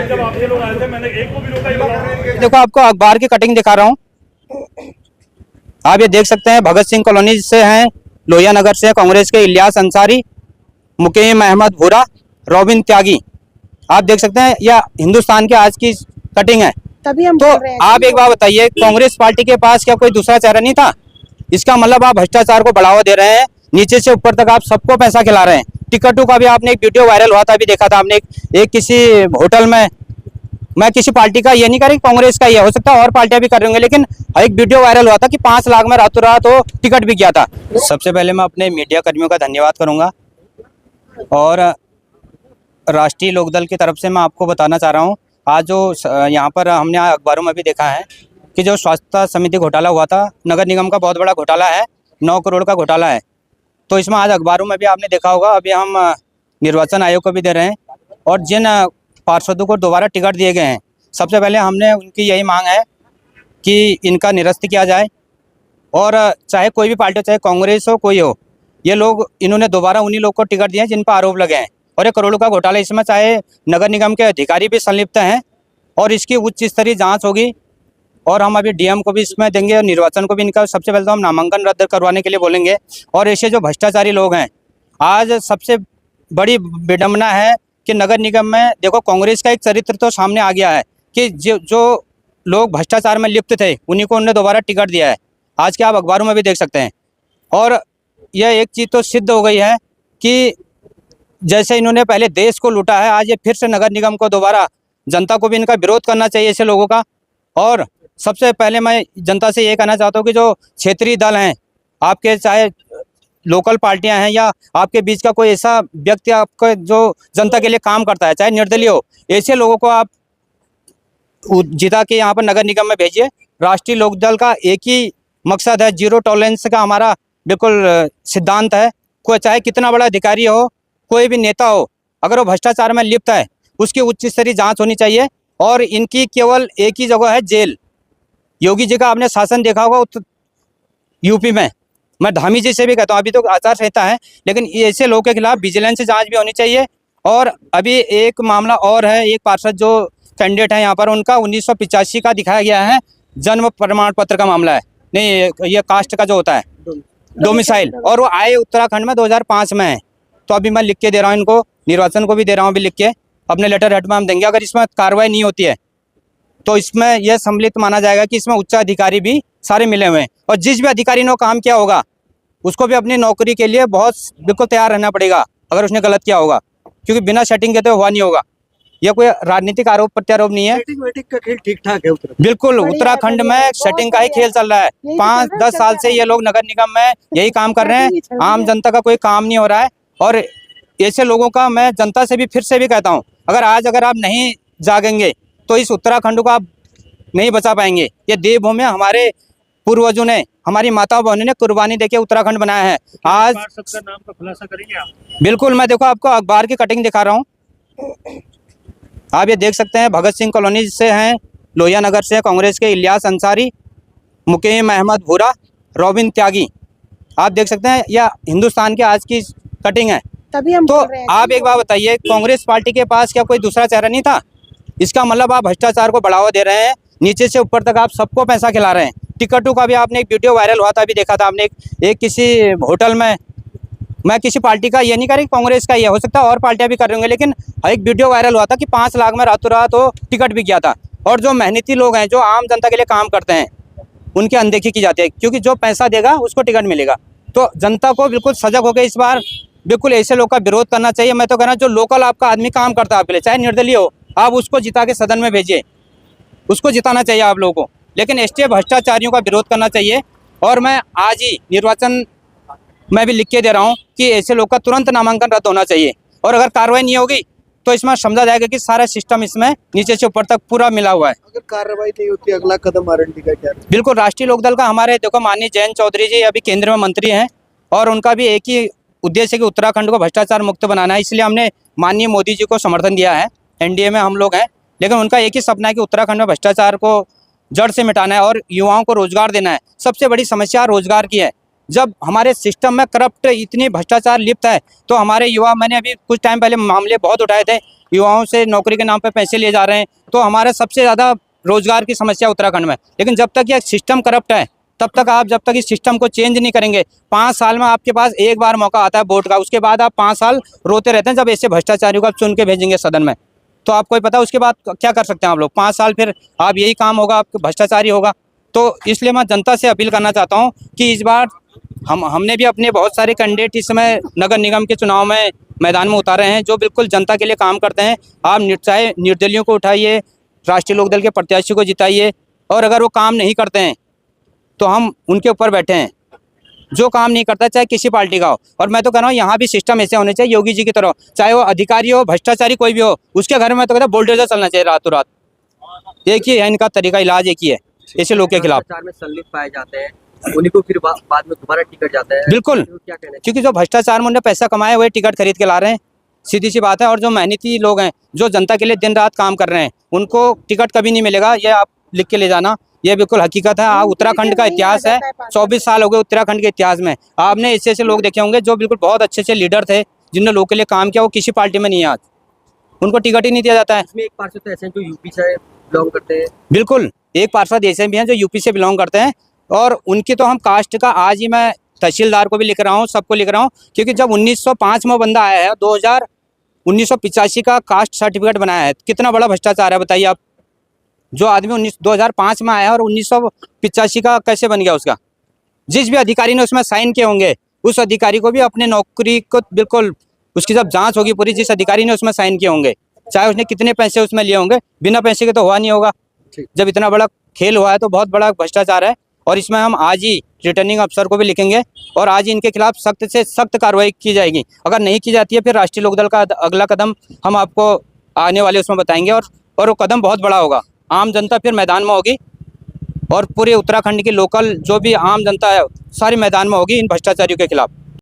जब आप ये लोग आए थे मैंने एक को भी रोका ही। देखो आपको अखबार की कटिंग दिखा रहा हूँ। आप ये देख सकते हैं भगत सिंह कॉलोनी से हैं, लोहिया नगर से कांग्रेस के इलियास अंसारी, मुकीम अहमद भूरा, रॉबिन त्यागी। आप देख सकते हैं यह हिंदुस्तान के आज की कटिंग है। तभी हम तो बोल रहे हैं आप एक बात बताइए, कांग्रेस पार्टी के पास क्या कोई दूसरा चेहरा नहीं था? इसका मतलब आप भ्रष्टाचार को बढ़ावा दे रहे हैं, नीचे से ऊपर तक आप सबको पैसा खिला रहे हैं। टिकटों का भी आपने एक वीडियो वायरल हुआ था, अभी देखा था आपने, एक किसी होटल में, मैं किसी पार्टी का ये नहीं कर रही, कांग्रेस का ये हो सकता है और पार्टियां भी कर रही होंगी, लेकिन एक वीडियो वायरल हुआ था कि 5 लाख में रातों रात वो टिकट भी गया था। सबसे पहले मैं अपने मीडिया कर्मियों का धन्यवाद करूंगा और राष्ट्रीय लोकदल की तरफ से मैं आपको बताना चाह रहा हूँ, आज जो यहाँ पर हमने अखबारों में भी देखा है कि जो स्वास्थ्य समिति घोटाला हुआ था, नगर निगम का बहुत बड़ा घोटाला है, 9 करोड़ का घोटाला है। तो इसमें आज अखबारों में भी आपने देखा होगा, अभी हम निर्वाचन आयोग को भी दे रहे हैं और जिन पार्षदों को दोबारा टिकट दिए गए हैं, सबसे पहले हमने उनकी यही मांग है कि इनका निरस्त किया जाए और चाहे कोई भी पार्टी हो, चाहे कांग्रेस हो, कोई हो, ये लोग, इन्होंने दोबारा उन्हीं लोग को टिकट दिए हैं जिन पर आरोप लगे हैं और ये करोड़ों का घोटाला, इसमें चाहे नगर निगम के अधिकारी भी संलिप्त हैं और इसकी उच्च स्तरीय जाँच होगी और हम अभी डीएम को भी इसमें देंगे और निर्वाचन को भी इनका सबसे पहले तो हम नामांकन रद्द करवाने के लिए बोलेंगे। और ऐसे जो भ्रष्टाचारी लोग हैं, आज सबसे बड़ी विडंबना है कि नगर निगम में देखो कांग्रेस का एक चरित्र तो सामने आ गया है कि जो लोग भ्रष्टाचार में लिप्त थे उन्हीं को उन्होंने दोबारा टिकट दिया है। आज के आप अखबारों में भी देख सकते हैं और यह एक चीज़ तो सिद्ध हो गई है कि जैसे इन्होंने पहले देश को लूटा है, आज ये फिर से नगर निगम को दोबारा, जनता को भी इनका विरोध करना चाहिए ऐसे लोगों का। और सबसे पहले मैं जनता से ये कहना चाहता हूँ कि जो क्षेत्रीय दल हैं आपके, चाहे लोकल पार्टियां हैं या आपके बीच का कोई ऐसा व्यक्ति आपका जो जनता के लिए काम करता है, चाहे निर्दलीय हो, ऐसे लोगों को आप जिता के यहाँ पर नगर निगम में भेजिए। राष्ट्रीय लोकदल का एक ही मकसद है, जीरो टॉलरेंस का हमारा बिल्कुल सिद्धांत है। कोई चाहे कितना बड़ा अधिकारी हो, कोई भी नेता हो, अगर वो भ्रष्टाचार में लिप्त है उसकी उच्च स्तरीय जाँच होनी चाहिए और इनकी केवल एक ही जगह है, जेल। योगी जी का आपने शासन देखा होगा यूपी में, मैं धामी जी से भी कहता हूँ, अभी तो आचार संहिता है, लेकिन ऐसे लोगों के खिलाफ विजिलेंस जांच भी होनी चाहिए। और अभी एक मामला और है, एक पार्षद जो कैंडिडेट है यहाँ पर, उनका 1985 का दिखाया गया है, जन्म प्रमाण पत्र का मामला है, नहीं ये कास्ट का जो होता है डोमिसाइल, और वो आए उत्तराखंड में 2005 में है। तो अभी मैं लिख के दे रहा हूँ इनको, निर्वाचन को भी दे रहा हूँ अभी लिख के, अपने लेटर हेड में हम देंगे। अगर इसमें कार्रवाई नहीं होती है तो इसमें यह सम्मिलित माना जाएगा कि इसमें उच्च अधिकारी भी सारे मिले हुए हैं और जिस भी अधिकारी ने काम किया होगा उसको भी अपनी नौकरी के लिए बहुत बिल्कुल तैयार रहना पड़ेगा अगर उसने गलत किया होगा, क्योंकि बिना सेटिंग के तो हुआ नहीं होगा। यह कोई राजनीतिक आरोप प्रत्यारोप नहीं है, सेटिंग का खेल ठीक ठाक है। बिल्कुल उत्तराखंड में सेटिंग का ही खेल चल रहा है। 5-10 साल से ये लोग नगर निगम में यही काम कर रहे हैं, आम जनता का कोई काम नहीं हो रहा है। और ऐसे लोगों का मैं जनता से भी फिर से भी कहता हूँ, अगर आप नहीं जागेंगे तो इस उत्तराखंड को आप नहीं बचा पाएंगे। ये देवभूमि हमारे पूर्वजों ने, हमारी माता बहनों ने कुर्बानी देके उत्तराखंड बनाया है। आज सबका नाम का खुलासा करेंगे आप? बिल्कुल, मैं देखो आपको अखबार की कटिंग दिखा रहा हूँ। आप ये देख सकते हैं भगत सिंह कॉलोनी से हैं, लोहिया नगर से कांग्रेस के इलियास अंसारी, मुकीम अहमद भूरा, रॉबिन त्यागी। आप देख सकते हैं यह हिंदुस्तान के आज की कटिंग है। तभी हम तो बोल रहे हैं आप एक बात बताइए, कांग्रेस पार्टी के पास क्या कोई दूसरा चेहरा नहीं था? इसका मतलब आप भ्रष्टाचार को बढ़ावा दे रहे हैं, नीचे से ऊपर तक आप सबको पैसा खिला रहे हैं। टिकटों का भी आपने एक वीडियो वायरल हुआ था, अभी देखा था आपने, एक किसी होटल में, मैं किसी पार्टी का ये नहीं कर रही, कांग्रेस का ये हो सकता है और पार्टियां भी कर रही होंगी, लेकिन एक वीडियो वायरल हुआ था कि 5 लाख में रातों रात वो टिकट भी गया था। और जो मेहनती लोग हैं, जो आम जनता के लिए काम करते हैं, उनकी अनदेखी की जाती है, क्योंकि जो पैसा देगा उसको टिकट मिलेगा। तो जनता को बिल्कुल सजग होकर इस बार बिल्कुल ऐसे लोग का विरोध करना चाहिए। मैं तो कह रहा हूँ जो लोकल आपका आदमी काम करता है आपके लिए, चाहे निर्दलीय हो, आप उसको जिता के सदन में भेजिए, उसको जिताना चाहिए आप लोगों को, लेकिन ऐसे भ्रष्टाचारियों का विरोध करना चाहिए। और मैं आज ही निर्वाचन में भी लिख के दे रहा हूँ कि ऐसे लोग का तुरंत नामांकन रद्द होना चाहिए और अगर कार्रवाई नहीं होगी तो इसमें समझा जाएगा कि सारा सिस्टम इसमें नीचे से ऊपर तक पूरा मिला हुआ है। अगर कार्रवाई नहीं होती अगला कदम आरएनडी का क्या? बिल्कुल, राष्ट्रीय लोकदल का हमारे देखो माननीय जयंत चौधरी जी अभी केंद्र में मंत्री हैं और उनका भी एक ही उद्देश्य है कि उत्तराखंड को भ्रष्टाचार मुक्त बनाना है, इसलिए हमने माननीय मोदी जी को समर्थन दिया है। एनडीए में हम लोग हैं, लेकिन उनका एक ही सपना है कि उत्तराखंड में भ्रष्टाचार को जड़ से मिटाना है और युवाओं को रोजगार देना है। सबसे बड़ी समस्या रोजगार की है। जब हमारे सिस्टम में करप्ट इतनी भ्रष्टाचार लिप्त है तो हमारे युवा, मैंने अभी कुछ टाइम पहले मामले बहुत उठाए थे, युवाओं से नौकरी के नाम पे पैसे लिए जा रहे हैं, तो हमारा सबसे ज़्यादा रोजगार की समस्या उत्तराखंड में। लेकिन जब तक यह सिस्टम करप्ट है तब तक आप, जब तक इस सिस्टम को चेंज नहीं करेंगे, 5 साल में आपके पास एक बार मौका आता है वोट का, उसके बाद आप 5 साल रोते रहते हैं जब ऐसे भ्रष्टाचारियों को आप चुन के भेजेंगे सदन में। तो आपको ही पता है उसके बाद क्या कर सकते हैं आप लोग, 5 साल फिर आप यही काम होगा, आपको भ्रष्टाचारी होगा। तो इसलिए मैं जनता से अपील करना चाहता हूँ कि इस बार हमने भी अपने बहुत सारे कैंडिडेट इस समय नगर निगम के चुनाव में मैदान में उतारे हैं जो बिल्कुल जनता के लिए काम करते हैं। आप चाहे निर्दलियों को उठाइए, राष्ट्रीय लोकदल के प्रत्याशी को जिताइए, और अगर वो काम नहीं करते हैं तो हम उनके ऊपर बैठे हैं। जो काम नहीं करता चाहे किसी पार्टी का हो, और मैं तो कह रहा हूँ यहाँ भी सिस्टम ऐसे होने चाहिए योगी जी की तरह, चाहे वो अधिकारी हो, भ्रष्टाचारी कोई भी हो, उसके घर में तो कहता है बुलडोजर चलना चाहिए रातों रात। एक ही है इनका तरीका, इलाज एक ही है ऐसे लोग के खिलाफ। भ्रष्टाचार में संलिप्त पाए जाते हैं, उन्हीं को फिर बाद में दोबारा टिकट जाता है। बिल्कुल, तो क्या कहना क्योंकि जो भ्रष्टाचार में उन्होंने पैसा कमाया वही टिकट खरीद के ला रहे हैं, सीधी सी बात है। और जो मेहनती लोग हैं, जो जनता के लिए दिन रात काम कर रहे हैं, उनको टिकट कभी नहीं मिलेगा, ये आप लिख के ले जाना, ये बिल्कुल हकीकत है। उत्तराखंड का इतिहास है, 24 साल हो गए उत्तराखंड के इतिहास में, आपने ऐसे ऐसे लोग देखे होंगे जो बिल्कुल बहुत अच्छे अच्छे लीडर थे, जिन्होंने लोगों के लिए काम किया, वो किसी पार्टी में नहीं है आज, उनको टिकट ही नहीं दिया जाता है। इसमें एक पार्षद तो ऐसे हैं जो यूपी से बिलोंग करते हैं। बिल्कुल, एक पार्षद ऐसे भी हैं जो यूपी से बिलोंग करते हैं, और उनकी तो हम कास्ट का आज ही मैं तहसीलदार को भी लिख रहा हूँ, सबको लिख रहा हूँ, क्योंकि जब 1905 में बंदा आया है, 1985 का कास्ट सर्टिफिकेट बनाया है, कितना बड़ा भ्रष्टाचार है बताइए आप। जो आदमी 2005 में आया और 1985 का कैसे बन गया उसका। जिस भी अधिकारी ने उसमें साइन किए होंगे उस अधिकारी को भी अपने नौकरी को बिल्कुल, उसकी जब जांच होगी पूरी, जिस अधिकारी ने उसमें साइन किए होंगे, चाहे उसने कितने पैसे उसमें लिए होंगे, बिना पैसे के तो हुआ नहीं होगा। जब इतना बड़ा खेल हुआ है तो बहुत बड़ा भ्रष्टाचार है, और इसमें हम आज ही रिटर्निंग अफसर को भी लिखेंगे और आज ही इनके खिलाफ सख्त से सख्त कार्रवाई की जाएगी। अगर नहीं की जाती है फिर राष्ट्रीय लोकदल का अगला कदम हम आपको आने वाले उसमें बताएंगे, और वो कदम बहुत बड़ा होगा। आम जनता फिर मैदान में होगी, और पूरे उत्तराखंड की लोकल जो भी आम जनता है सारी मैदान में होगी इन भ्रष्टाचारियों के खिलाफ।